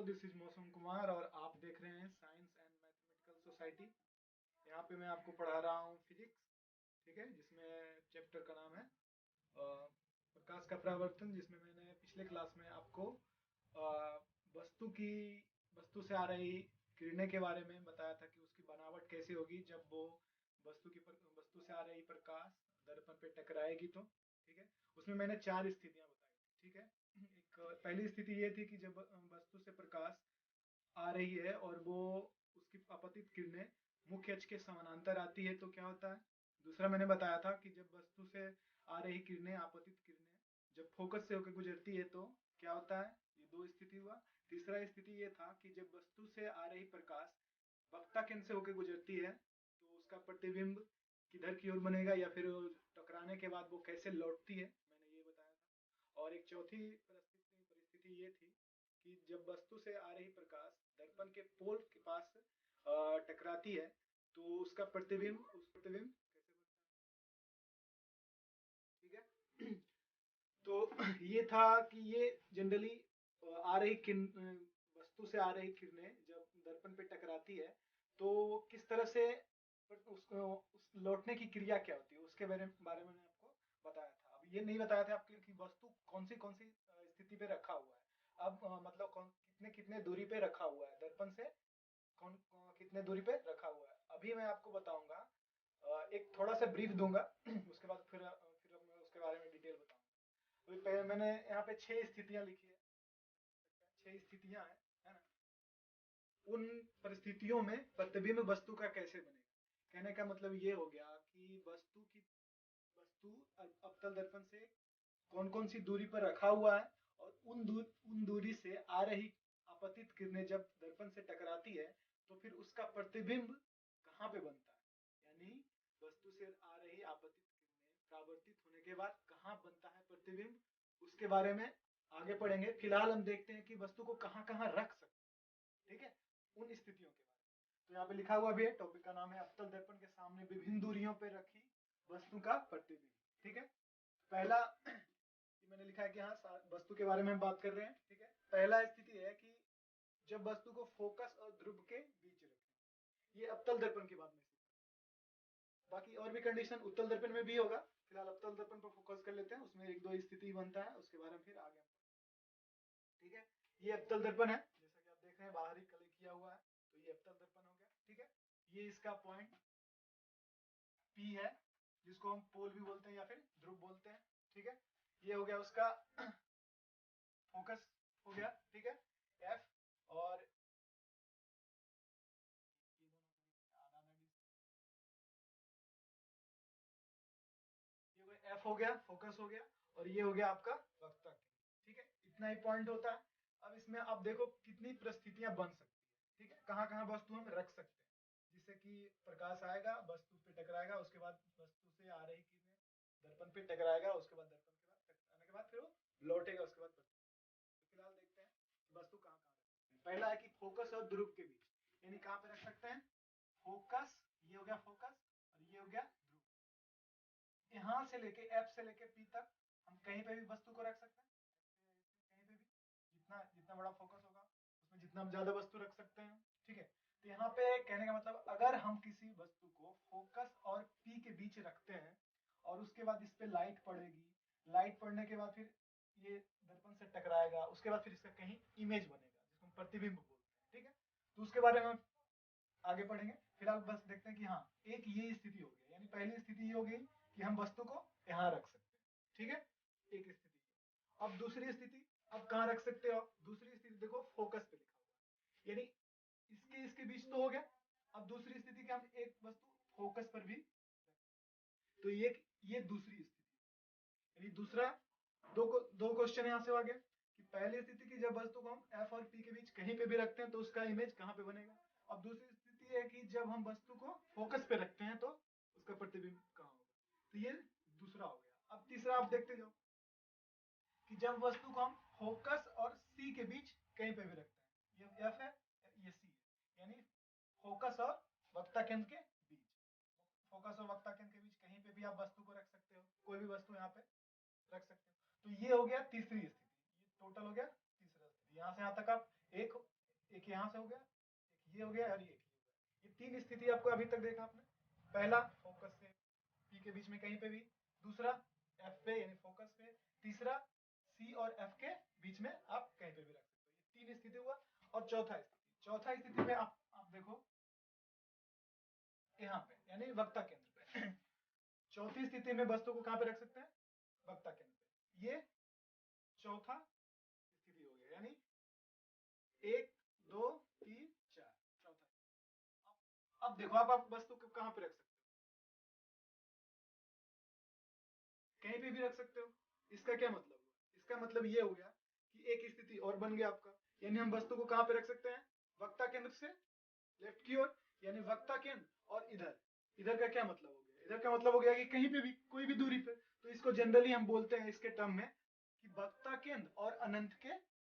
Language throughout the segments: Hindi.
दिस इज मौसम कुमार और आप देख रहे हैं साइंस एंड मैथमेटिकल सोसाइटी। यहाँ पे मैं आपको पढ़ा रहा हूँ फिजिक्स, ठीक है, जिसमें चैप्टर का नाम है प्रकाश का परावर्तन, जिसमें मैंने पिछले क्लास में आपको वस्तु की वस्तु से आ रही किरणें के बारे में बताया था कि उसकी बनावट कैसे होगी जब वो वस्तु से आ रही प्रकाश दर्पण पे टकराएगी तो, ठीक है। उसमें मैंने 4 स्थितियां बताई थी, ठीक है। एक पहली स्थिति ये थी कि जब वस्तु से प्रकाश आ रही है और वो उसकी आपतित किरणें मुख्य अक्ष के समानांतर आती है तो क्या होता है। दूसरा मैंने बताया था कि जब वस्तु से आ रही किरणें आपतित किरणें जब फोकस से होकर गुजरती है तो क्या होता है। ये 2 स्थिति हुआ। तीसरा स्थिति ये था कि जब वस्तु से आ रही प्रकाश वक्ता केंद्र से होकर गुजरती है तो उसका प्रतिबिंब किधर की ओर बनेगा या फिर टकराने के बाद वो कैसे लौटती है, मैंने ये बताया था। और एक चौथी परिस्थिति ये थी कि जब वस्तु से आ रही प्रकाश दर्पण के पोल के पास टकराती है तो उसका प्रतिबिंब कैसे बनता है, ठीक है। तो ये था कि ये जनरली आ रही वस्तु से आ रही किरणें जब दर्पण पे टकराती है तो वो किस तरह से उसको उस लौटने की क्रिया क्या होती है उसके बारे में मैंने आपको बताया था। अब ये नहीं बताया था आपके कि वस्तु कौन सी स्थिति पे रखा हुआ है। अब मतलब कितने कितने दूरी पे रखा हुआ है दर्पण से, कितने दूरी पे रखा हुआ है अभी मैं आपको बताऊंगा। एक थोड़ा सा ब्रीफ दूंगा उसके बाद फिर मैं उसके बारे में डिटेल बताऊंगा। अभी पहले मैंने यहाँ पे 6 स्थितियां लिखी है, 6 स्थितियां है ना। उन परिस्थितियों में प्रतिबिंब वस्तु का कैसे बनेगा, कहने का मतलब ये हो गया कि वस्तु अवतल दर्पण से कौन कौन सी दूरी पर रखा हुआ है और उन दूरी से आ रही आपतित किरणें जब दर्पण से टकराती है तो फिर उसका प्रतिबिंब कहाँ पे बनता है, यानी वस्तु से आ रही आपतित किरणें परावर्तित होने के बाद कहाँ बनता है प्रतिबिंब, उसके बारे में आगे पढ़ेंगे। फिलहाल हम देखते हैं कि वस्तु को कहाँ कहाँ रख सकते हैं, ठीक है, उन स्थितियों के बारे में। तो यहाँ पे लिखा हुआ भी है, टॉपिक का नाम है अवतल दर्पण के सामने विभिन्न दूरियों पे रखी वस्तु का प्रतिबिंब, ठीक है। पहला मैंने लिखा है कि हाँ वस्तु के बारे में बात कर रहे हैं, ठीक है। पहला स्थिति है कि जब वस्तु को फोकस और ध्रुव के बीच रखें, ये अवतल दर्पण की बात में से। बाकी और भी कंडीशन उत्तल दर्पण में भी होगा, फिलहाल अवतल दर्पण पर फोकस कर लेते हैं। उसमें एक दो स्थिति बनता है, उसके बारे में फिर आगे, ठीक है। ये अवतल दर्पण है, जैसा कि आप देख रहे हैं बाहरी कलर किया हुआ है, तो ये अवतल दर्पण हो गया, ठीक है। ये इसका पॉइंट P है, जिसको हम पोल भी बोलते हैं या फिर ध्रुव बोलते हैं, ठीक है। ये हो गया उसका फोकस हो गया, ठीक है, F। और ये F हो गया, फोकस हो गया। और ये हो गया आपका वक्ता केंद्र, ठीक है। इतना ही पॉइंट होता है। अब इसमें आप देखो कितनी परिस्थितियां बन सकती है, ठीक है, कहाँ कहाँ वस्तु हम रख सकते हैं, जिससे कि प्रकाश आएगा वस्तु पे टकराएगा, उसके बाद वस्तु से आ रही किरणें दर्पण पे टकराएगा, उसके बाद दर्पण के बाद टकराने के बाद फिर वो लौटेगा उसके बाद। तो फिलहाल देखते हैं वस्तु कहाँ कहाँ रख सकते हैं। पहला है कि फोकस और ध्रुव के बीच, यानी कहाँ पे रख सकते हैं, फोकस, ये हो गया फोकस, और ये हो गया ध्रुव। यहाँ से लेके F से लेके P तक हम कहीं पे भी वस्तु को रख सकते हैं, कहीं पे भी जितना जितना बड़ा फोकस होगा उसमें जितना हम ज्यादा वस्तु रख सकते हैं, ठीक है। तो यहाँ पे कहने का मतलब अगर हम किसी वस्तु को फोकस और P के बीच रखते हैं और उसके बाद इस पे लाइट पड़ेगी, लाइट पड़ने के बाद फिर ये दर्पण से टकराएगा, उसके बाद फिर इसका कहीं इमेज बनेगा जिसको हम प्रतिबिंब बोलते हैं, ठीक है। तो उसके बारे में आगे पढ़ेंगे। फिलहाल बस देखते हैं कि हाँ एक ये स्थिति हो गई, यानी पहली स्थिति ये हो गई कि हम वस्तु को यहाँ रख सकते हैं, ठीक है, एक स्थिति। अब दूसरी स्थिति, अब कहाँ रख सकते हो, दूसरी स्थिति देखो फोकस पे लिखा हुआ है, यानी इसके इसके बीच तो हो गया। अब दूसरी स्थिति के हम एक वस्तु फोकस पर भी, तो ये दूसरी स्थिति, यानी दूसरा दो क्वेश्चन यहाँ से आ गया कि पहली स्थिति की जब वस्तु को हम F और P के बीच कहीं पे भी रखते हैं तो उसका इमेज कहाँ पे बनेगा। अब दूसरी स्थिति है कि जब हम वस्तु को फोकस पे रखते हैं तो उसका प्रतिबिंब कहाँ होगा। तो ये दूसरा हो गया। अब तीसरा आप देखते जाओ कि जब वस्तु को हम फोकस और C के बीच कहीं पे भी रखते हैं, ये F है, ये C है, यानी फोकस और वक्ता केंद्र के बीच, फोकस और वक्ता केंद्र के बीच कहीं पे भी आप वस्तु को रख सकते हो, कोई भी वस्तु यहाँ पे रख सकते हो। तो ये हो गया तीसरी स्थिति, ये टोटल हो गया तीसरा स्थिति। यहाँ से यहाँ तक आप एक एक यहाँ से हो गया, एक ये हो गया और ये तीन स्थिति आपको अभी तक देखा आपने। पहला फोकस से पी के बीच में कहीं पे भी, दूसरा एफ पे यानी फोकस पे, तीसरा सी और एफ के बीच में आप कहीं पे भी रख सकते हो। ये तीन स्थिति हुआ। और चौथा स्थिति में आप देखो यहाँ पे यानी वक्ता केंद्र पे। चौथी स्थिति में वस्तु को कहाँ पे रख सकते हैं, वक्ता केंद्र पे। ये चौथा स्थिति हो गया, यानी 1 2 3 4 चौथा। अब देखो आप वस्तु को कहाँ पे रख सकते हो, कहीं पे भी रख सकते हो। इसका क्या मतलब हुआ, इसका मतलब ये हो गया कि एक स्थिति और बन गया आपका, यानी हम वस्तु को कहाँ पे रख सकते हैं, वक्ता केंद्र से लेफ्ट की ओर, यानी वक्ता केंद्र। और इधर इधर का क्या मतलब हो गया, इधर का मतलब हो गया कि कहीं पे भी कोई भी दूरी पे। तो इसको जनरली हम बोलते हैं इसके टर्म में कि वक्ता केंद्र और अनंत के बीच,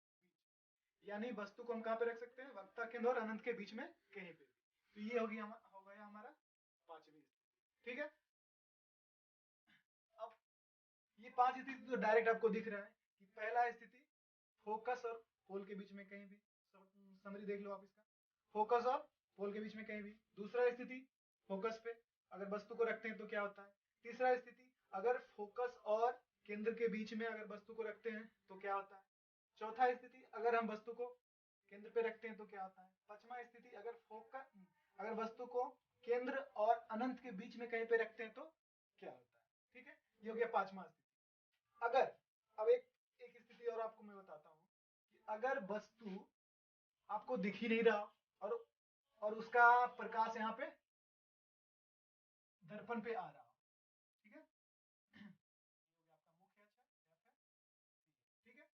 यानी वस्तु को हम कहाँ पे रख सकते हैं, वक्ता केंद्र और अनंत के बीच में कहीं पे भी। तो ये हो गया हमारा पांचवी स्थिति। ठीक है, अब ये पांच स्थिति तो डायरेक्ट आपको दिख रहा है कि पहला स्थिति फोकस और पोल के बीच में कहीं भी, समरी देख लो आप इसका, फोकस और पोल के बीच में कहीं भी। दूसरा स्थिति फोकस पे अगर वस्तु को रखते हैं तो क्या होता है। तीसरा स्थिति अगर फोकस और केंद्र के बीच में अगर वस्तु को रखते हैं तो क्या होता है। चौथा स्थिति अगर हम वस्तु को केंद्र पे रखते हैं तो क्या होता है। पांचवा स्थिति अगर वस्तु को केंद्र और अनंत के बीच में कहीं पे रखते हैं तो क्या होता है। ठीक है, ये हो गया पांचवा स्थिति। अगर अब एक स्थिति और आपको मैं बताता हूँ कि अगर वस्तु आपको दिख ही नहीं रहा और उसका प्रकाश यहाँ पे दर्पण पे आ रहा हो, ठीक है, आपका मुख्य अक्ष है, ठीक है।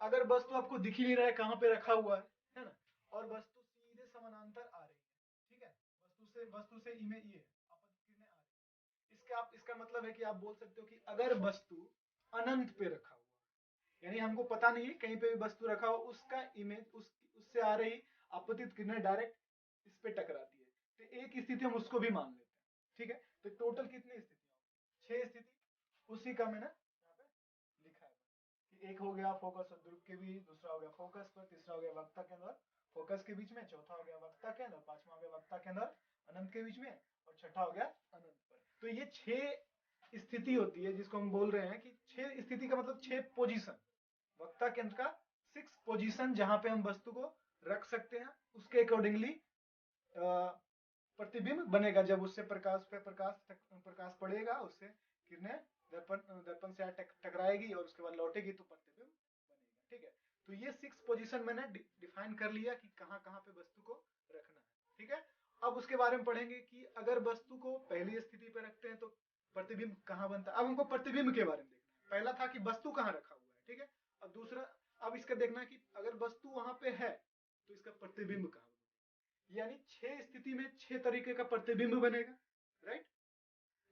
अगर वस्तु आपको दिख ही नहीं रहा है कहाँ पे रखा हुआ है ना, और वस्तु सीधे समानांतर आ रही है, ठीक है, वस्तु से इमेज ये आपतित किरणें आ रही है, इसका मतलब है कि आप बोल सकते हो कि अगर वस्तु अनंत पे रखा हुआ है, यानी हमको पता नहीं है कहीं पे भी वस्तु रखा हो, उसका इमेज उससे आ रही आपतित किरणें डायरेक्ट इस पे टकराती है, तो एक स्थिति हम उसको भी मान लेते हैं। ठीक है, तो टोटल कितनी स्थितियां, 6 स्थिति। उसी का मैंने यहाँ पे लिखा है कि एक हो गया फोकस और ध्रुव के बीच, दूसरा हो गया फोकस पर, तीसरा हो गया वक्ता केंद्र और फोकस के बीच में, चौथा हो गया वक्ता केंद्र, पांचवा हो गया वक्ता केंद्र अनंत के बीच में, और छठा हो गया अनंत पर। तो ये 6 स्थिति होती है जिसको हम बोल रहे हैं कि 6 स्थिति का मतलब 6 पोजीशन, वक्ता केंद्र का 6 पोजीशन जहां पे हम वस्तु को रख सकते हैं, उसके अकॉर्डिंगली प्रतिबिंब बनेगा। जब उससे प्रकाश पड़ेगा, उससे किरणें दर्पण से टकराएगी और उसके बाद लौटेगी तो प्रतिबिंब बनेगा। ठीक है, तो ये 6 पोजीशन मैंने डिफाइन कर लिया कि कहाँ कहाँ पे वस्तु को रखना है। ठीक है, अब उसके बारे में पढ़ेंगे कि अगर वस्तु को पहली स्थिति पे रखते हैं तो प्रतिबिंब कहाँ बनता है। अब हमको प्रतिबिंब के बारे में देखना है। पहला था कि वस्तु कहाँ रखा हुआ है, ठीक है, और दूसरा अब इसका देखना है कि अगर वस्तु वहां पे है तो इसका प्रतिबिंब कहाँ, यानी 6 स्थिति में 6 तरीके का प्रतिबिंब बनेगा। राइट,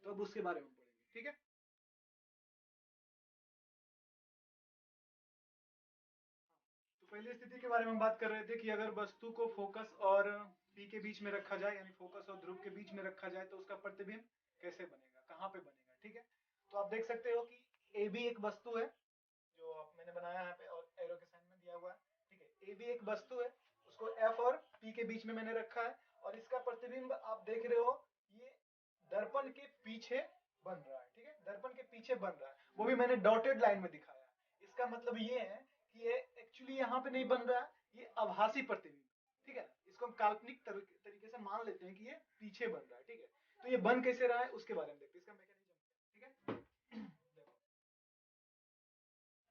तो अब उसके बारे में पढ़ेंगे। ठीक है, तो पहली स्थिति के बारे में हम बात कर रहे थे कि अगर वस्तु को फोकस और पी के बीच में रखा जाए, यानी फोकस और ध्रुव के बीच में रखा जाए तो उसका प्रतिबिंब कैसे बनेगा, कहाँ पे बनेगा। ठीक है, तो आप देख सकते हो कि ए भी एक वस्तु है जो मैंने बनाया यहाँ पे और एरो के साइन में दिया हुआ है। ठीक है, ए भी एक वस्तु है, उसको एफ और पी के बीच में मैंने रखा है, और इसका प्रतिबिंब आप देख रहे हो ये दर्पण के पीछे बन रहा है। ठीक है, दर्पण के पीछे बन रहा है, वो भी मैंने डॉटेड लाइन में दिखाया है। इसका मतलब ये है कि ये एक्चुअली यहाँ पे नहीं बन रहा है, ये आभासी प्रतिबिंब। ठीक है ना, इसको हम काल्पनिक तरीके से मान लेते हैं कि ये पीछे बन रहा है। ठीक है, तो ये बन कैसे रहा है उसके बारे में देखते हैं, इसका मैकेनिज्म। ठीक है,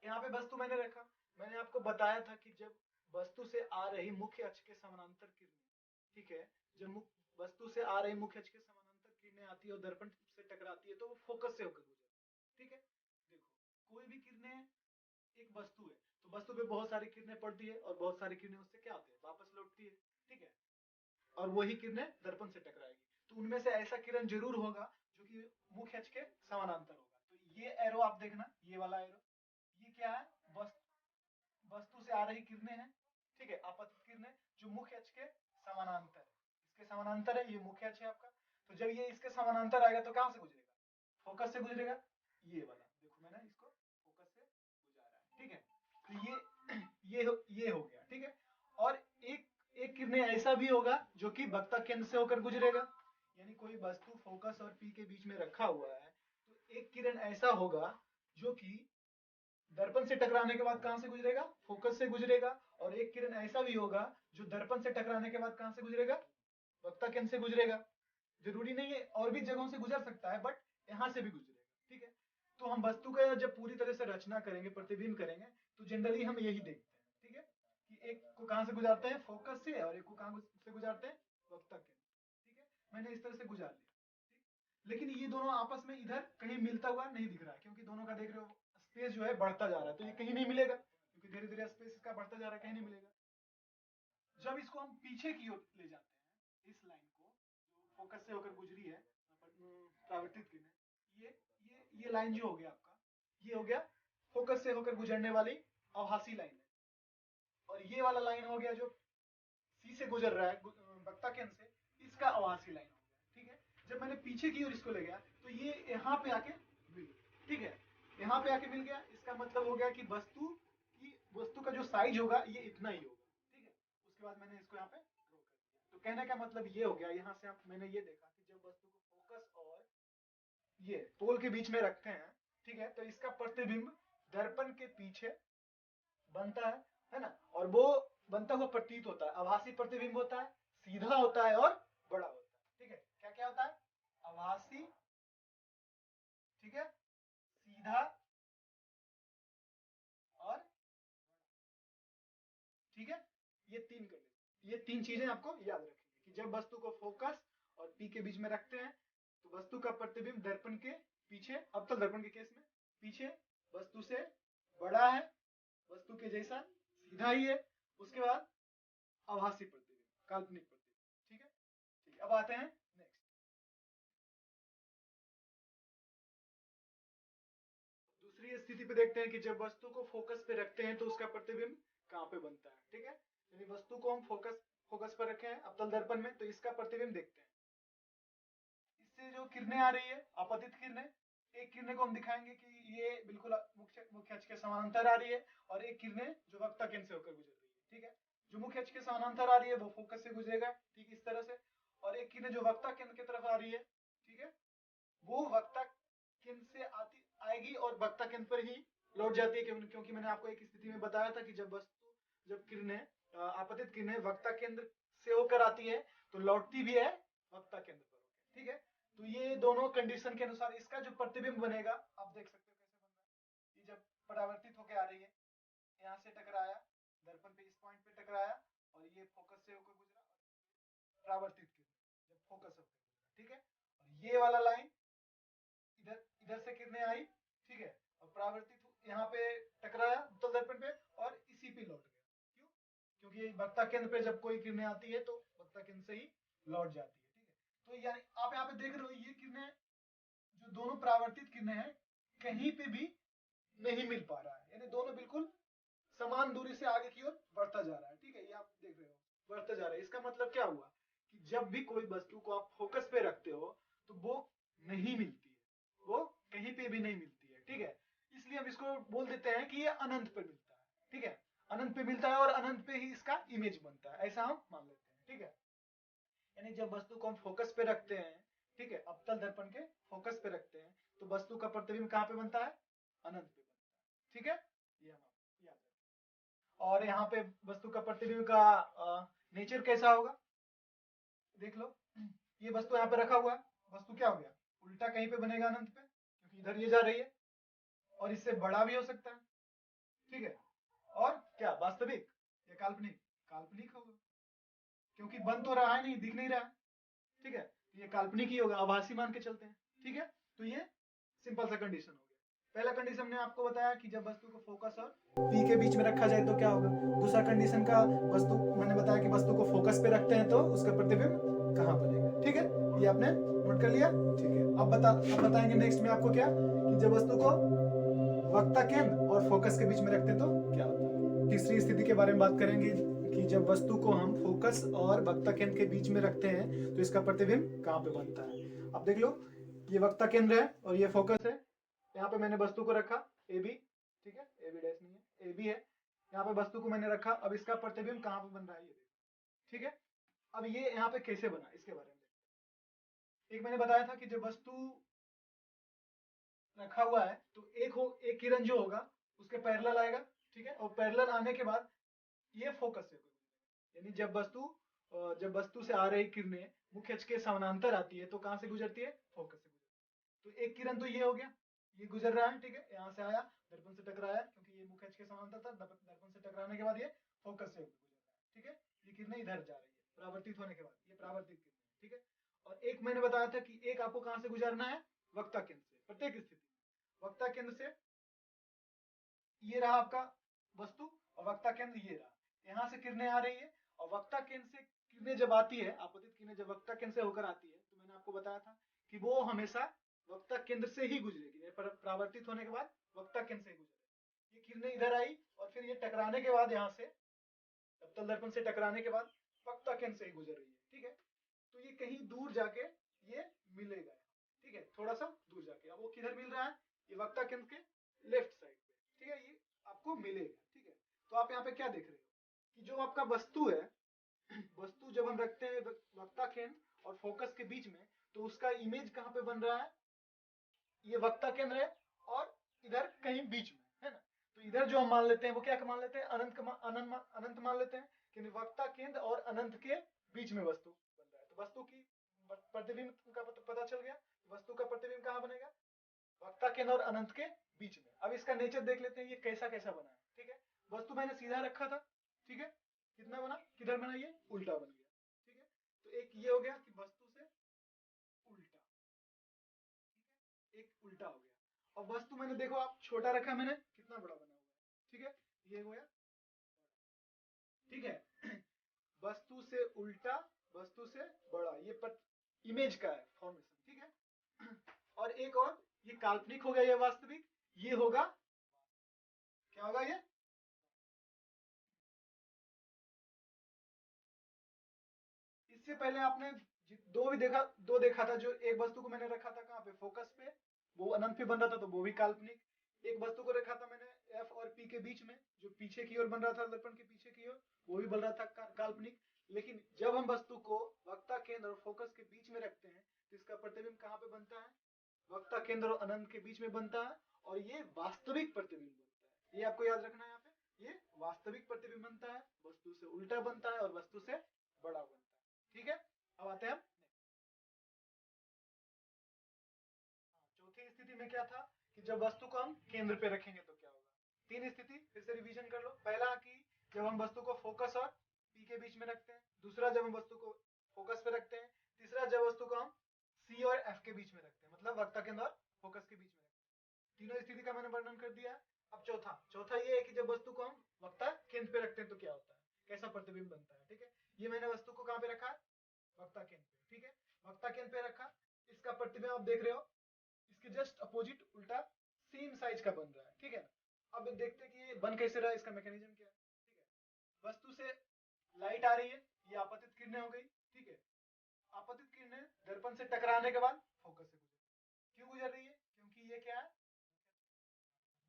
यहाँ पे वस्तु मैंने रखा, मैंने आपको बताया था कि जब वस्तु से आ रही मुख्य अक्ष के समानांतर किरणें, ठीक है, जब वस्तु से आ रही मुख्य अक्ष के समानांतर किरणें आती है और दर्पण से टकराती है तो वो फोकस से होकर गुजरती है। ठीक है, देखो कोई भी किरणें, एक वस्तु है तो वस्तु पे बहुत सारी किरणें पड़ती है और बहुत सारी किरणें उससे क्या होती है, वापस लौटती है। ठीक है, और वही किरणें दर्पण से टकराएगी, तो उनमें से ऐसा किरण जरूर होगा जो कि मुख्य अक्ष के समानांतर होगा। तो ये एरो आप देखना, ये वाला एरो, ये क्या है, वस्तु से आ रही किरणें हैं। ठीक है, आपतित किरणें जो मुख्य अक्ष के समानांतर है, इसके समानांतर है, ये मुख्य अक्ष है आपका। तो जब ये इसके समानांतर आएगा तो कहां से गुजरेगा, फोकस से गुजरेगा। ये वाला देखो मैंने इसको फोकस से गुजारा है। ठीक है, तो ये हो गया। ठीक है, और एक किरण ऐसा भी होगा जो कि वक्ता केंद्र से होकर गुजरेगा। यानी कोई वस्तु फोकस और पी के बीच में रखा हुआ है तो एक किरण ऐसा होगा जो कि दर्पण से टकराने के बाद कहां से गुजरेगा, फोकस से गुजरेगा। और एक किरण ऐसा भी होगा जो दर्पण से टकराने के बाद कहां से गुजरेगा, वक्ता केंद्र से गुजरेगा। जरूरी नहीं है और भी जगहों से गुजर सकता है, बट यहां से भी गुजरेगा। ठीक है, तो हम वस्तु का जब पूरी तरह से रचना करेंगे, प्रतिबिंब करेंगे, तो जनरली हम यही देखते हैं। ठीक है, कि एक को कहां से गुजारते हैं, फोकस से, और एक को कहां से गुजारते हैं, वक्ता केंद्र। ठीक है, मैंने इस तरह से गुजार लिया। लेकिन ये दोनों आपस में इधर कहीं मिलता हुआ नहीं दिख रहा है, क्योंकि दोनों का देख रहे हो स्पेस जो है बढ़ता जा रहा है, तो ये कहीं नहीं मिलेगा, क्योंकि धीरे धीरे स्पेस इसका बढ़ता जा रहा है, कहीं नहीं मिलेगा। जब इसको हम पीछे की ओर ले जाते हैं, इस लाइन को जो फोकस से होकर गुजरी है, परावर्तित किरण, ये लाइन जो हो गया आपका, ये हो गया फोकस से होकर गुजरने वाली आभासी लाइन है। और ये वाला लाइन हो गया जो सी से गुजर रहा है, वक्ता केंद्र से, इसका आभासी लाइन हो गया। ठीक है, जब मैंने पीछे की ओर इसको ले गया तो ये यहाँ पे आके मिल गया। ठीक है, यहाँ पे आके मिल गया, इसका मतलब हो गया कि वस्तु का जो साइज होगा ये इतना ही होगा। ठीक है, उसके बाद मैंने इसको यहाँ पे ड्रॉ कर दिया। तो कहने का मतलब ये हो गया, यहाँ से मैंने ये देखा कि जब वस्तु को फोकस और ये पोल के बीच में रखते हैं, ठीक है, तो इसका प्रतिबिंब दर्पण के पीछे बनता है ना, और वो बनता हुआ प्रतीत होता है, आभासी प्रतिबिंब होता है, सीधा होता है और बड़ा होता है। ठीक है, क्या क्या होता है, आभासी, ठीक है, सीधा और, ठीक है, ये तीन कर लेते, ये तीन चीजें आपको याद रखनी है कि जब वस्तु को फोकस और पी के बीच में रखते हैं तो वस्तु का प्रतिबिंब दर्पण के पीछे, अब तक दर्पण के केस में पीछे वस्तु से बड़ा है, वस्तु के जैसा सीधा ही है, उसके बाद आभासी प्रतिबिंब, काल्पनिक प्रतिबिंब। ठीक है, ठीक है, अब आते हैं नेक्स्ट। दूसरी स्थिति पे देखते हैं कि जब वस्तु को फोकस पे रखते हैं तो उसका प्रतिबिंब कहां पे बनता है। ठीक है, यानी वस्तु को हम फोकस पर रखे हैं अवतल दर्पण में, तो इसका प्रतिबिंब देखते हैं। इससे जो किरणें आ रही है, आपतित किरणें, एक किरणें को हम दिखाएंगे कि ये बिल्कुल मुख्य अक्ष के समानांतर आ रही है, और एक किरणें जो वक्ता केंद्र से होकर गुजर रही है। ठीक है, जो मुख्य अक्ष के समानांतर आ रही है वो फोकस से गुजरेगा, ठीक इस तरह से, और एक किरण जो वक्ता केंद्र की तरफ आ रही है, ठीक है, वो वक्ता केंद्र से आती आएगी और वक्ता केंद्र पर ही लौट जाती है, क्योंकि मैंने आपको एक स्थिति में बताया था कि जब किरणें, आपतित किरणें वक्ता केंद्र से होकर आती है तो लौटती भी है वक्ता केंद्र पर होकर। ठीक है, तो ये दोनों कंडीशन के अनुसार इसका जो प्रतिबिंब बनेगा, आप देख सकते हो कैसे बन रहा है। ये जब परावर्तित होकर आ रही है, यहाँ से टकराया, दर्पण पे इस पॉइंट पे टकराया, और ये फोकस से होकर गुजरा, परावर्तित किरण जब फोकस होकर गुजरा। ठीक है, और ये वाला लाइन इधर इधर से किरणें आई, ठीक है, और परावर्तित यहाँ पे टकराया उत्तल दर्पण पे, और इसी पे लौट गया। क्यों, क्योंकि वक्ता केंद्र पे जब कोई किरणें आती है तो वक्ता केंद्र से ही लौट जाती है। ठीक है, तो यानी आप यहाँ पे देख रहे हो ये किरणें, जो दोनों परावर्तित किरणें हैं, कहीं पे भी नहीं मिल पा रहा है, यानी दोनों बिल्कुल समान दूरी से आगे की ओर बढ़ता जा रहा है। ठीक है, ये आप देख रहे हो बढ़ता जा रहा है। इसका मतलब क्या हुआ कि जब भी कोई वस्तु को आप फोकस पे रखते हो तो वो नहीं मिलती है, वो कहीं पे भी नहीं मिलती है। ठीक है, इसलिए हम इसको बोल देते हैं कि ये अनंत पे मिलता है। ठीक है, अनंत पे मिलता है और अनंत पे ही इसका इमेज बनता है, ऐसा हम मान लेते हैं। ठीक है, यानी जब वस्तु को हम फोकस पे रखते हैं, ठीक है, अवतल दर्पण के फोकस पे रखते हैं, तो वस्तु का प्रतिबिंब कहां पे बनता है, अनंत पे बनता है। ठीक है, ये हम याद रखें। और यहाँ पे वस्तु का प्रतिबिंब का नेचर कैसा होगा, देख लो। ये वस्तु यहाँ पे रखा हुआ है, वस्तु क्या हो गया, उल्टा कहीं पे बनेगा अनंत पे, क्योंकि इधर ये जा रही है, और इससे बड़ा भी हो सकता है। ठीक है, और क्या वास्तविक या काल्पनिक, काल्पनिक होगा, क्योंकि बन तो रहा है नहीं, दिख नहीं रहा है। ठीक है, तो ये काल्पनिक ही होगा, आभासी मान के चलते हैं। ठीक है, तो ये सिंपल सा कंडीशन हो गया। पहला कंडीशन ने आपको बताया कि जब वस्तु को फोकस और पी के बीच में रखा जाए तो क्या होगा। दूसरा कंडीशन का वस्तु मैंने बताया कि वस्तु को फोकस पे रखते हैं तो उसका प्रतिबिंब कहाँ बनेगा। ठीक है, ये आपने नोट कर लिया। ठीक है, अब बताएंगे नेक्स्ट में आपको क्या, कि जब वस्तु को वक्ता केंद्र और फोकस के बीच में रखते हैं तो क्या होता है। तीसरी स्थिति के बारे में बात करेंगे कि जब वस्तु को हम फोकस और वक्ता केंद्र के बीच में रखते हैं तो इसका प्रतिबिंब कहाँ पे बनता है। अब देख लो, ये वक्ता केंद्र है और ये फोकस है। यहाँ पे मैंने वस्तु को रखा ए बी, ठीक है, ए बी डैश नहीं है, ए बी है, यहाँ पे वस्तु को मैंने रखा, अब इसका प्रतिबिंब कहाँ पे बन रहा है ये देखो, ठीक है। अब ये यहाँ पे कैसे बना इसके बारे में देखते हैं। एक मैंने बताया था कि जब वस्तु रखा हुआ है तो एक किरण जो होगा उसके पैरेलल आएगा, ठीक है, और पैरेलल आने के बाद ये फोकस से होकर, यानी जब वस्तु से आ रही किरणें मुख्य अक्ष के समानांतर आती है तो कहाँ से गुजरती है, फोकस से गुजरती है। तो एक किरण तो ये हो गया, ये गुजर रहा है, ठीक है, यहाँ से आया, दर्पण से टकराया, क्योंकि ये मुख्य अक्ष के समानांतर था, दर्पण से टकराने के बाद ये फोकस से होकर गुजर रहा है, ठीक है। ये किरणें इधर जा रही है परावर्तित होने के बाद, ये परावर्तित किरणें, ठीक है। और एक मैंने बताया था कि एक आपको कहाँ से गुजरना है, वक्ता केंद्र से, प्रत्येक स्थिति में वक्ता केंद्र से। ये रहा आपका वस्तु और वक्ता केंद्र ये रहा, यहाँ से किरणें आ रही है और वक्ता केंद्र से किरणें जब आती है, आपतित किरणें जब वक्ता केंद्र से होकर आती है तो मैंने आपको बताया था कि वो हमेशा वक्ता केंद्र से ही गुजरेगी, परावर्तित होने के बाद वक्ता केंद्र से ही गुजरेगी। ये किरणें इधर आई और फिर ये टकराने के बाद यहाँ से तल दर्पण से टकराने के बाद वक्ता केंद्र से ही गुजर रही है, ठीक है। तो ये कहीं दूर जाके ये मिलेगा, ठीक है, थोड़ा सा दूर जाके। अब वो किधर मिल रहा है, ये वक्ता केंद्र के लेफ्ट साइड पे, ठीक है, ये आपको मिलेगा, ठीक है। तो आप यहाँ पे क्या देख रहे हो कि जो आपका वस्तु है, वस्तु जब हम रखते हैं वक्ता केंद्र और फोकस के बीच में तो उसका इमेज कहाँ पे बन रहा है, ये वक्ता केंद्र है और इधर कहीं बीच में है ना। तो इधर जो हम मान लेते हैं वो क्या मान लेते हैं, अनंत मान लेते हैं कि वक्ता केंद्र और अनंत के बीच में वस्तु बन रहा है। तो वस्तु की प्रतिबिंब का पता चल गया, वस्तु का प्रतिबिंब कहाँ बनेगा, वक्ता केंद्र और अनंत के बीच में। अब इसका नेचर देख लेते हैं ये कैसा कैसा बना है, ठीक है। वस्तु मैंने सीधा रखा था, ठीक है, कितना बना, किधर बना, ये उल्टा बन गया, ठीक है। तो एक ये हो गया कि वस्तु से उल्टा, एक उल्टा हो गया। और वस्तु मैंने देखो आप छोटा रखा, मैंने कितना बड़ा बना हुआ है, ठीक है, ये हो गया, ठीक है। वस्तु से उल्टा, वस्तु से बड़ा, ये इमेज का है फॉर्मेशन, ठीक है। और एक और, ये काल्पनिक हो गया, ये वास्तविक, ये होगा, क्या होगा ये, इससे पहले आपने दो देखा था, जो एक वस्तु को मैंने रखा था कहाँ पे, फोकस पे, वो अनंत पे बन रहा था तो वो भी काल्पनिक। एक वस्तु को रखा था मैंने एफ और पी के बीच में, जो पीछे की ओर बन रहा था, दर्पण के पीछे की ओर, वो भी बन रहा था काल्पनिक। लेकिन जब हम वस्तु को वक्ता केंद्र और फोकस के बीच में रखते हैं तो इसका प्रतिबिंब कहाँ पे बनता है, वक्ता केंद्र और अनंत के बीच में बनता है, और ये वास्तविक प्रतिबिंब बनता है। ये आपको याद रखना है, यहाँ पे ये वास्तविक प्रतिबिंब बनता है, वस्तु से उल्टा बनता है और वस्तु से बड़ा बनता है, ठीक है। अब आते हैं हम चौथी स्थिति में, क्या था कि जब वस्तु को हम केंद्र पे रखेंगे तो क्या होगा। तीन स्थिति फिर से रिवीजन कर लो। पहला कि जब हम वस्तु को फोकस और पी के बीच में रखते हैं, दूसरा जब हम वस्तु को फोकस पे रखते हैं, तीसरा जब वस्तु को हम सी और एफ के बीच में रखते हैं, मतलब वक्ता केंद्र और फोकस के बीच में रखते हैं। तीनों स्थिति का मैंने वर्णन कर दिया। अब चौथा चौथा ये है कि जब वस्तु को हम वक्ता केंद्र पे रखते हैं तो क्या होता है, कैसा प्रतिबिंब बनता है, ठीक है। ये मैंने वस्तु को कहाँ पे रखा है, वक्ता केंद्र पे, ठीक है, वक्ता केंद्र पे रखा। इसका प्रतिबिंब आप देख रहे हो, इसके जस्ट अपोजिट उल्टा सेम साइज का बन रहा है, ठीक है ना। अब देखते हैं कि ये बन कैसे रहा है, इसका मैकेनिज्म क्या है, ठीक है। वस्तु से लाइट आ रही है, ये आपतित किरणें हो गई, ठीक है। आपतित किरणें दर्पण से टकराने के बाद फोकस से गुजर, क्यों गुजर रही है, क्योंकि ये क्या है,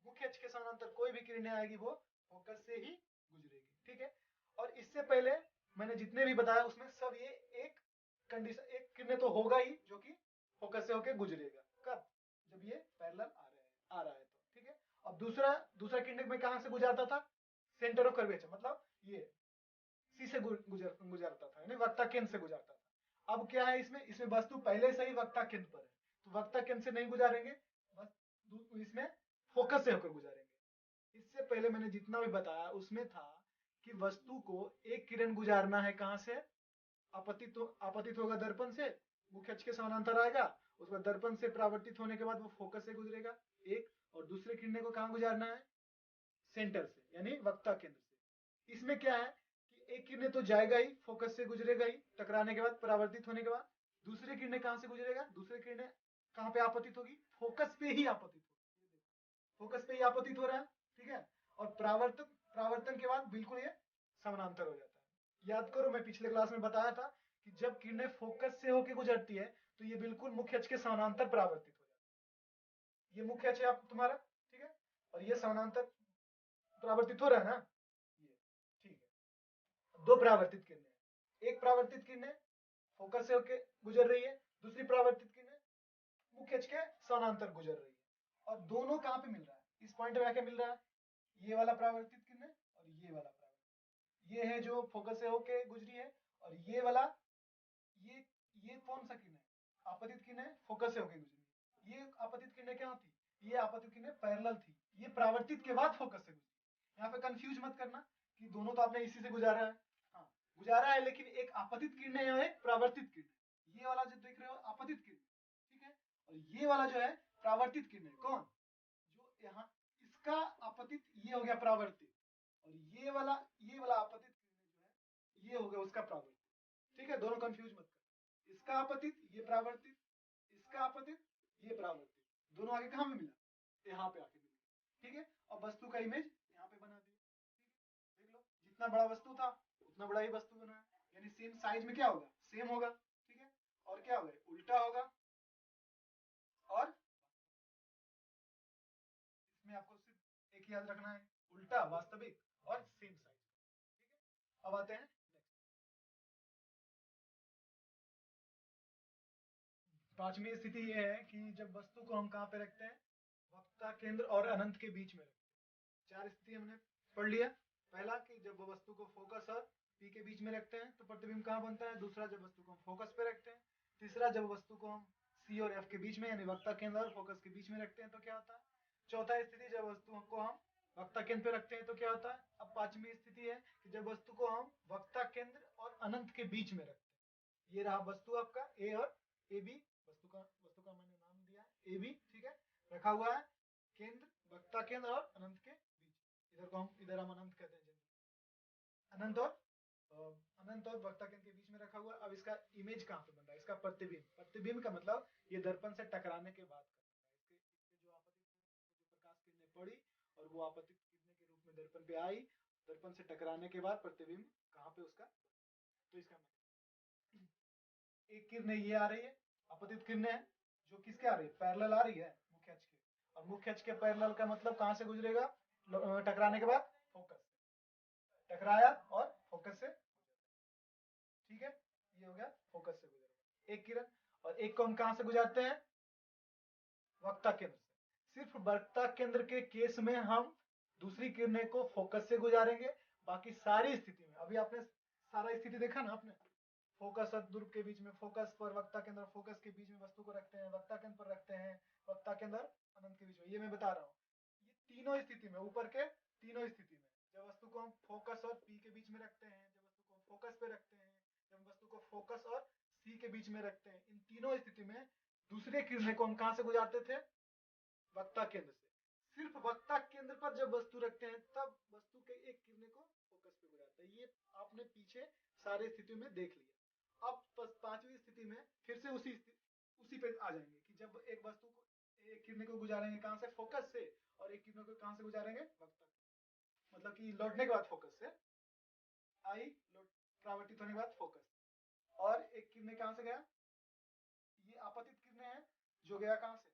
मुख्य अक्ष के समानांतर कोई भी किरणें आएगी वो फोकस से ही गुजरेगी, ठीक है। और इससे पहले मैंने जितने भी बताया उसमें सब ये एक कंडीशन, एक किरणें तो होगा ही जो कि फोकस से होकर गुजरेगा, कब, जब ये पैरेलल आ रहा है तो, ठीक है। अब दूसरा दूसरा किरणें में कहां से गुजरता था, सेंटर ऑफ कर्वेचर, मतलब ये सी से गुजरता था, यानी वक्ता केंद्र से गुजरता था। अब क्या है, इसमें इसमें वस्तु पहले से ही वक्ता केंद्र पर है तो वक्ता केंद्र से नहीं गुजारेंगे, बस इसमें फोकस से होकर गुजारेंगे। इससे पहले मैंने जितना भी बताया उसमें था कि वस्तु को एक किरण गुजारना है कहां से, आपतित होगा दर्पण से, मुख्य अक्ष के समानांतर आएगा, उसके बाद दर्पण से परावर्तित होने के बाद वो फोकस से गुजरेगा एक, और दूसरे किरणें को कहां गुजारना है, सेंटर से, यानी वक्ता केंद्र से। इसमें क्या है कि एक किरणें तो जाएगा ही, फोकस से गुजरेगा ही, टकराने के बाद, परावर्तित होने के बाद। दूसरी किरणें कहां से गुजरेगा, दूसरी किरणें कहां पे आपतित होगी, फोकस पे ही आपतित होगी, फोकस पे ही आपतित हो रहा है, ठीक है। और परावर्तन के बाद बिल्कुल ये समानांतर हो जाता है। याद करो मैं पिछले क्लास में बताया था कि जब किरणें फोकस से होकर गुजरती है तो ये बिल्कुल मुख्य अक्ष के समानांतर परावर्तित हो जाती है। ये मुख्य अक्ष है तुम्हारा, ठीक है, और ये समानांतर परावर्तित हो रहा है ना। दो परावर्तित किरणें, एक परावर्तित किरणें फोकस से होके गुजर रही है, दूसरी परावर्तित किरणें मुख्य अक्ष के समानांतर गुजर रही है, और दोनों कहाँ पे मिल रहा है, इस पॉइंट पे आके मिल रहा है, ये वाला परावर्तित किरणें और ये वाला परावर्तित, ये है जो फोकस से होके गुजरी है, और ये वाला ये कौन सा किरण है, आपतित किरण है, फोकस से होके गुजरी। ये आपतित किरण क्या थी, ये आपतित किरण पैरेलल थी, ये परावर्तित के बाद फोकस से गुजरी। यहाँ पे कंफ्यूज मत करना कि दोनों तो आपने इसी से गुजारा है, हाँ गुजारा है, लेकिन एक आपतित किरण है और एक परावर्तित किरण है। ये वाला जो देख रहे हो आपतित किरण, ठीक है, और ये वाला जो है परावर्तित किरण है। कौन, जो यहाँ इसका आपतित ये हो गया परावर्तित, और ये वाला आपतित किरण जो है ये हो गया उसका परावर्तित। ठीक है, दोनों कंफ्यूज मत कर, इसका आपतित ये परावर्तित, इसका आपतित ये परावर्तित, दोनों आगे कहाँ पे मिला, यहाँ पे आके मिला। ठीक है, और वस्तु का इमेज यहाँ पे बना दिया। ठीक है, देख लो जितना बड़ा वस्तु था उतना बड़ा ही वस्तु बना है, यानी सेम साइज में क्या होगा, सेम होगा। ठीक है, और क्या होगा, उल्टा होगा, और इसमें आपको सिर्फ एक याद रखना है, उल्टा, वास्तविक और सेम साइज। ठीक है, अब आते हैं पांचवी स्थिति ये है कि जब वस्तु को हम कहाँ पे रखते हैं, वक्ता केंद्र और अनंत के बीच में रखते हैं। चार स्थिति हमने पढ़ लिया। पहला कि जब वस्तु को फोकस और पी के बीच में रखते हैं तो प्रतिबिंब कहाँ बनता है, दूसरा जब वस्तु को हम फोकस पे रखते हैं, तीसरा जब वस्तु को हम सी और एफ के बीच में यानी वक्ता केंद्र और फोकस के बीच में रखते हैं तो क्या होता है, चौथा स्थिति जब वस्तु को हम वक्ता केंद्र पे रखते हैं तो क्या होता है। अब पांचवी स्थिति है कि जब वस्तु को हम वक्ता केंद्र और अनंत के बीच में रखते हैं। ये रहा वस्तु आपका ए और ए बी, वस्तु का मैंने नाम दिया है ए बी। ठीक है, रखा हुआ है केंद्र, वक्ता केंद्र और अनंत के बीच, इधर हम अनंत कहते हैं, अनंत और वक्ता केंद्र के बीच में रखा हुआ। अब इसका इमेज कहाँ पे बन रहा है, इसका प्रतिबिंब, प्रतिबिंब का मतलब ये दर्पण से टकराने के बाद इसके जो आपतित प्रकाश किरणें पड़ी और वो आपतित किरणें के रूप में दर्पण पे आई, दर्पण से टकराने के बाद प्रतिबिंब कहाँ पे उसका, तो इसका एक किरण ये आ रही है आपतित किरणें है, जो किसके आ रही है, पैरेलल आ रही है मुख्य अक्ष के, और मुख्य अक्ष के पैरेलल का मतलब कहाँ से गुजरेगा, टकराने के बाद फोकस, टकराया और फोकस से, ठीक है, ये हो गया फोकस से गुजरा एक किरण। और एक को हम कहां से गुजारते हैं, वक्ता केंद्र से। सिर्फ वक्ता केंद्र के केस में हम दूसरी किरणें को फोकस से गुजारेंगे, बाकी सारी स्थिति में, अभी आपने सारा स्थिति देखा ना आपने, फोकस और ध्रुव के बीच में, फोकस पर वक्ता केंद्र, फोकस के बीच में वस्तु को रखते हैं, वक्ता केंद्र पर रखते हैं, वक्ता केंद्र अनंत के बीच में, ये मैं बता रहा हूँ। ये तीनों स्थिति में, ऊपर के तीनों स्थिति में, जब वस्तु को हम फोकस और पी के बीच में रखते हैं, जब वस्तु को फोकस पे रखते हैं, जब वस्तु को फोकस और सी के बीच में रखते हैं, इन तीनों स्थिति में दूसरे किरणें को हम कहां से गुजारते थे, वक्ता केंद्र से। सिर्फ वक्ता केंद्र पर जब वस्तु रखते हैं तब वस्तु के एक किरणें को फोकस पे गुजारते हैं। ये आपने पीछे सारे स्थितियों में देख लिया। अब पांचवी स्थिति में फिर से उसी पे आ जाएंगे कि जब एक वस्तु को, एक किरणें को गुजारेंगे कहां से, फोकस से, और एक किरणों को कहां से गुजारेंगे, वक्ता, मतलब कि लौटने के बाद फोकस से आई, परावर्तित होने के बाद फोकस, और एक किरणें कहां से गया, ये आपतित किरणें हैं जो गया कहां से,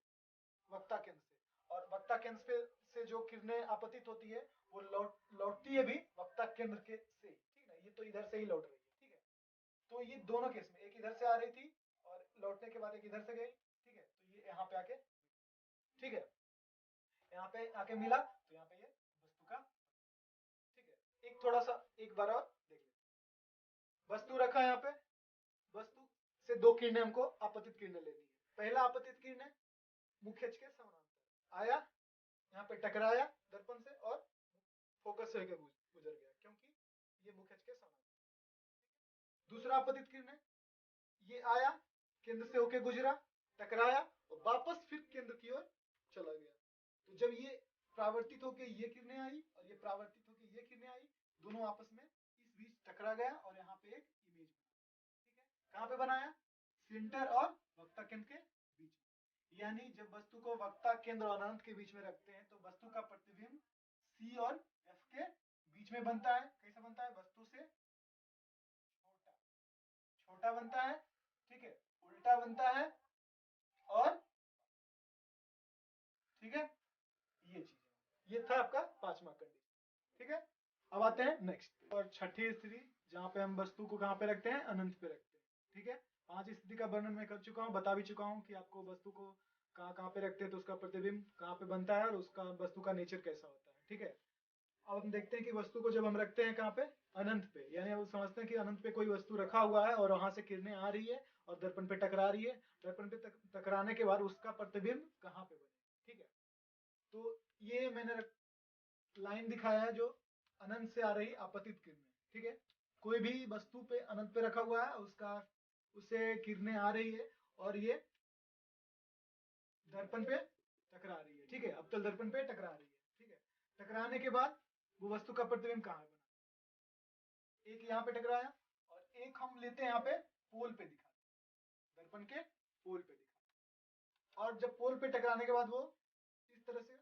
वक्ता केंद्र से, और वक्ता केंद्र से जो किरणें आपतित होती है वो लौटती है भी वक्ता केंद्र के से, ठीक है, ये तो इधर से ही लौट रही है। ठीक है, तो ये दोनों केस में, एक इधर से आ रही थी और लौटने के बाद एक इधर से गई। ठीक है, तो ये यहाँ पे आके, ठीक है, यहाँ पे आके मिला तो यहाँ पे ये वस्तु का, ठीक है, एक थोड़ा सा एक बार और देख ले, वस्तु रखा है यहाँ पे, वस्तु से दो किरणें हमको आपतित किरणें लेनी है। पहला आपतित किरणें मुख्य अक्ष के समानांतर आया, यहाँ पे टकराया दर्पण से और फोकस से होकर गुजर गया, क्योंकि ये मुख्य अक्ष के समानांतर। दूसरा आपतित किरणें ये आया, केंद्र से होकर गुजरा, टकराया और वापस फिर केंद्र की ओर चला गया। तो जब ये परावर्तित होकर ये किरणें आई और ये परावर्तित होकर ये किरणें आई, दोनों आपस में इस बीच टकरा गया और यहाँ पे एक इमेज बना। ठीक है, कहाँ पे बनाया, सेंटर और वक्ता केंद्र के बीच में। यानी जब वस्तु को वक्ता केंद्र और अनंत के बीच में रखते हैं तो वस्तु का प्रतिबिंब सी और एफ के बीच में बनता है। कैसे बनता है, वस्तु से छोटा, छोटा बनता है, ठीक है, उल्टा बनता है, और ठीक है, ये चीज, ये था आपका पांचवा कंडीशन। ठीक है, अब आते हैं नेक्स्ट और छठी स्थिति जहाँ पे हम वस्तु को कहाँ पे रखते हैं, अनंत पे रखते हैं। ठीक है, 5 स्थिति का वर्णन मैं कर चुका हूँ, बता भी चुका हूँ कि आपको वस्तु को कहाँ कहाँ पे रखते हैं तो उसका प्रतिबिंब कहाँ पे बनता है और उसका वस्तु का नेचर कैसा होता है। ठीक है, अब हम देखते हैं कि वस्तु को जब हम रखते हैं कहाँ पे, अनंत पे, यानी हम समझते हैं कि अनंत पे कोई वस्तु रखा हुआ है और वहां से किरणें आ रही है और दर्पण पे टकरा रही है। दर्पण पे टकराने के बाद उसका प्रतिबिंब कहाँ पे बने। ठीक है, तो ये मैंने लाइन दिखाया है जो अनंत से आ रही आपतित किरणें। ठीक है, कोई भी वस्तु पे अनंत पे रखा हुआ है, उसका उससे किरणें आ रही है और ये दर्पण पे टकरा रही है। ठीक है, अवतल दर्पण पे टकरा रही है। ठीक है, टकराने के बाद वो वस्तु का प्रतिबिंब कहाँ है, एक यहाँ पे टकराया और एक हम लेते हैं यहाँ पे पोल पे दिखाते, दर्पण के पोल पे दिखाते, और जब पोल पे टकराने के बाद वो इस तरह से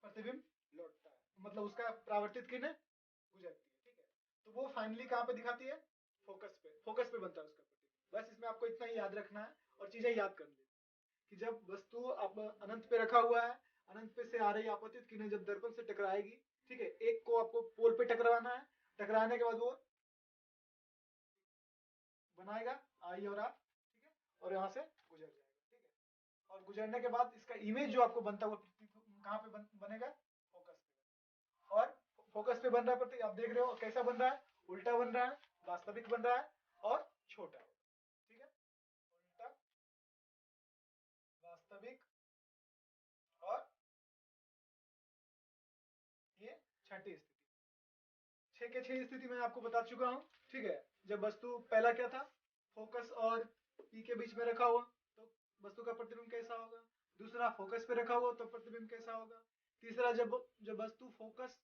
प्रतिबिंब लौटता है, मतलब उसका परावर्तित किरण गुजरती है। ठीक है, तो वो फाइनली कहाँ पे दिखाती है, फोकस पे, फोकस पे बनता है उसका प्रतिबिंब। बस इसमें आपको इतना ही याद रखना है और चीजें याद कर लेनी कि जब वस्तु आप अनंत पे रखा हुआ है, अनंत पे से आ रही आपतित किरणें जब दर्पण से टकराएगी, ठीक है, एक को आपको पोल पे टकराना है, टकराने के बाद वो बनाएगा आई और आर। ठीक है, और यहाँ से गुजर जाएगा। ठीक है, और गुजरने के बाद इसका इमेज जो आपको बनता है वो कहाँ पे बनेगा, फोकस पे। और फोकस पे बन रहा है प्रतीक, आप देख रहे हो कैसा बन रहा है, उल्टा बन रहा है, वास्तविक बन रहा है और छोटा। ठीक है, उल्टा, वास्तविक और ये छठी स्थिति, 6 के 6 स्थिति मैं आपको बता चुका हूँ। ठीक है, जब वस्तु पहला क्या था, फोकस और पी के बीच में रखा हुआ, तो वस्तु का प्रतिबिंब कैसा होगा। दूसरा, फोकस पे रखा हुआ तो प्रतिबिंब कैसा होगा। तीसरा, जब जब वस्तु फोकस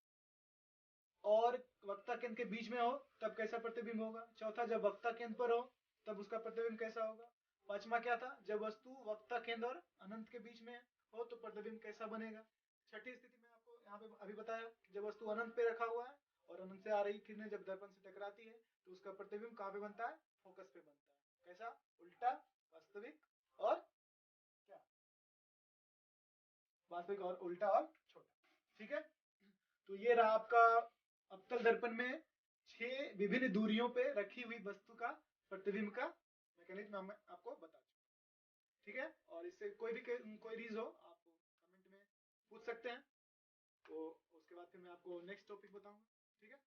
और वक्ता केंद्र के बीच में हो तब कैसा प्रतिबिंब होगा। चौथा, जब वक्ता केंद्र पर हो तब उसका प्रतिबिंब कैसा होगा। पांचवा क्या था, जब वस्तु वक्ता केंद्र और अनंत के बीच में हो तो प्रतिबिंब कैसा बनेगा। छठी स्थिति में आपको यहाँ पे अभी बताया कि जब वस्तु अनंत पे रखा हुआ है और अनंत से आ रही किरणें जब दर्पण से टकराती है तो उसका प्रतिबिंब कहाँ पे बनता है, फोकस पे बनता है। कैसा, उल्टा, वास्तविक और क्या, वास्तविक और उल्टा और छोटा। ठीक है, तो ये रहा आपका अवतल दर्पण में 6 विभिन्न दूरियों पे रखी हुई वस्तु का प्रतिबिंब का मैकेनिज्म मैं आपको बता चुका। ठीक है, और इससे कोई रीज हो आप कमेंट में पूछ सकते हैं, तो उसके बाद फिर मैं आपको नेक्स्ट टॉपिक बताऊंगा। ठीक है।